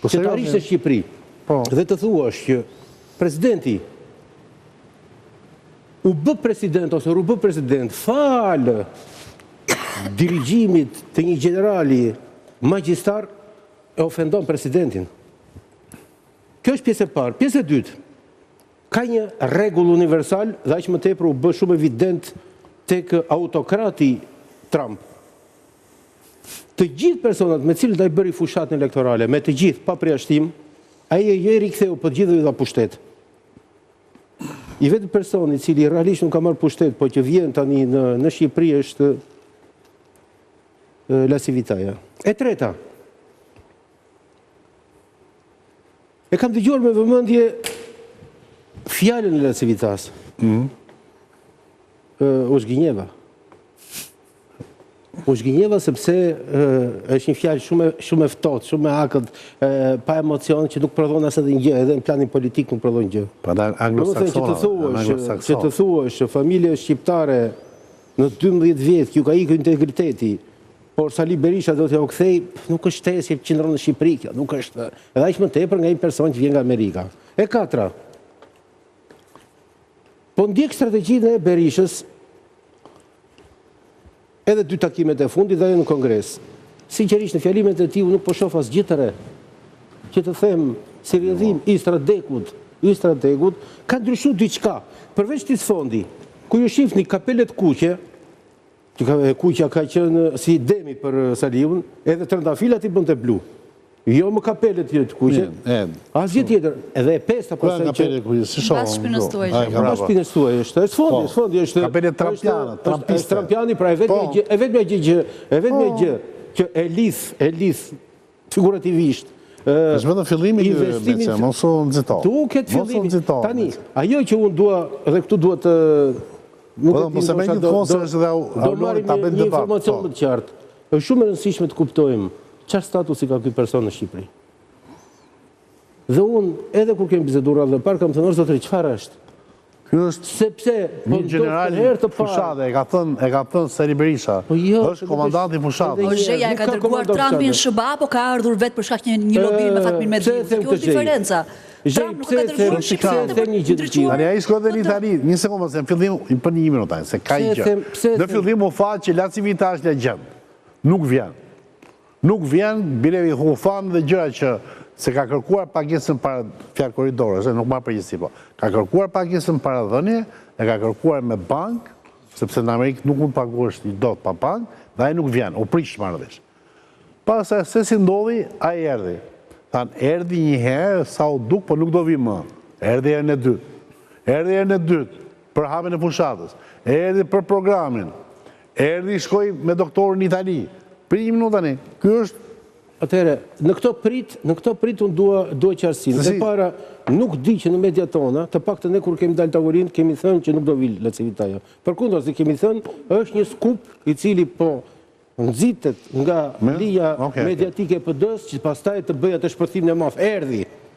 që të arishtë në Shqipëri dhe të thuash që presidenti u bë president ose u bë president falë dirigjimit të një generali magjistar e ofendon presidentin. Kjo është pjesë e parë. Pjesë e dytë, ka një rregull universal dhe aq më tepër u bë shumë evident tek autokrati Trump. Të gjithë personat me cilët ai bëri fushatën elektorale, me të gjithë pa përjashtim, ai e riktheu për të gjithë dha pushtet. I vetë personi i cili realisht nuk ka marrë pushtet, po që vjen tani në Shqipëri është Lasi Vitaja. E treta, e kam dëgjuar me vëmendje fjalën e Lasi Vitas. U zgjinjeva. U zgjinjeva sepse është një fjalë shumë e ftohtë, shumë e akët, pa emocion, që nuk prodhon as edhe një gjë, edhe në planin politik nuk prodhon gjë. Që të thuash familje shqiptare në 12 vjet që ka ikur integriteti, por Sali Berisha do t'ja u kthej, nuk është shtesë që qëndron në Shqipëri, kjo nuk është, edhe aq më tepër nga një person që vjen nga Amerika. E katra, po ndjek strategjinë e Berishës, edhe 2 takimet e fundit dhe në Kongres. Sinqerisht në fjalimet e tij nuk po shoh asgjë të re. Që të them si rrjedhim i strategut, ka ndryshuar diçka. Përveç këtij fondi, ku ju shihni kapelet kuqe, që kuqja ka qenë si demi për Saliun, edhe trëndafilat i bënte blu. Jo më kapelet të kuqe. Asgjë tjetër. Edhe e pesta pastaj që Pas shpinës tuaj. Pas shpinës tuaj është. Fondi është. Kapelet trampiane, Trampiani, pra e vetmja gjë që e lidh figurativisht. Është vetëm fillimi i mos u nxito. Duket fillimi. Tani, ajo që unë dua dhe këtu duhet të po se me një fond se është dhe aulori ta bëjnë debat. Një informacion më të qartë. Është shumë e rëndësishme të kuptojmë çfarë statusi ka ky person në Shqipëri. Dhe unë, edhe kur kemi biseduar dhe parë, kam thënë zotëri, çfarë është? Ky është sepse një general fushate, e ka thënë Sali Berisha. Është komandanti fushate. Orgjeja e ka dërguar Trumpin SBA, po ka ardhur vetë për shkak një lobiri me Fatmin Medvedev. Kjo është diferenca. Trump nuk ka dërguar Shqipërinë. Tani ai shkoi në Itali, një sekondë, se në fillim për një minutë, se ka gjë. Në fillim u tha që Lasi Vitash legjend. Nuk vjen. Nuk vjen, bilevi hufan dhe gjëra që se ka kërkuar pagesën para fjalë korridore, nuk marr përgjegjësi po. Ka kërkuar pagesën para dhënie, e ka kërkuar me bank, sepse në Amerikë nuk mund paguash dot pa bank, dhe ai nuk vjen, u prish marrëvesh. Pastaj se si ndodhi, ai erdhi. Erdhi një herë, sa u duk, po nuk do vi më. Erdhi herën e dytë. Erdhi herën e dytë, për hapjen e fushatës. Erdhi për programin. Erdhi shkoi me doktorin në Itali. Për një minutë tani. Ky është. Atëherë, në këto prit unë dua qartësinë. E para, nuk di që në mediat tona, të paktën ne kur kemi dalë tavolinë, kemi thënë që nuk do vi Lasi Vitaja. Përkundër se kemi thënë, është një skup i cili po nxitet nga lija mediatike e PD-s që pastaj të bëjë atë shpërthimin e madh. Erdhi.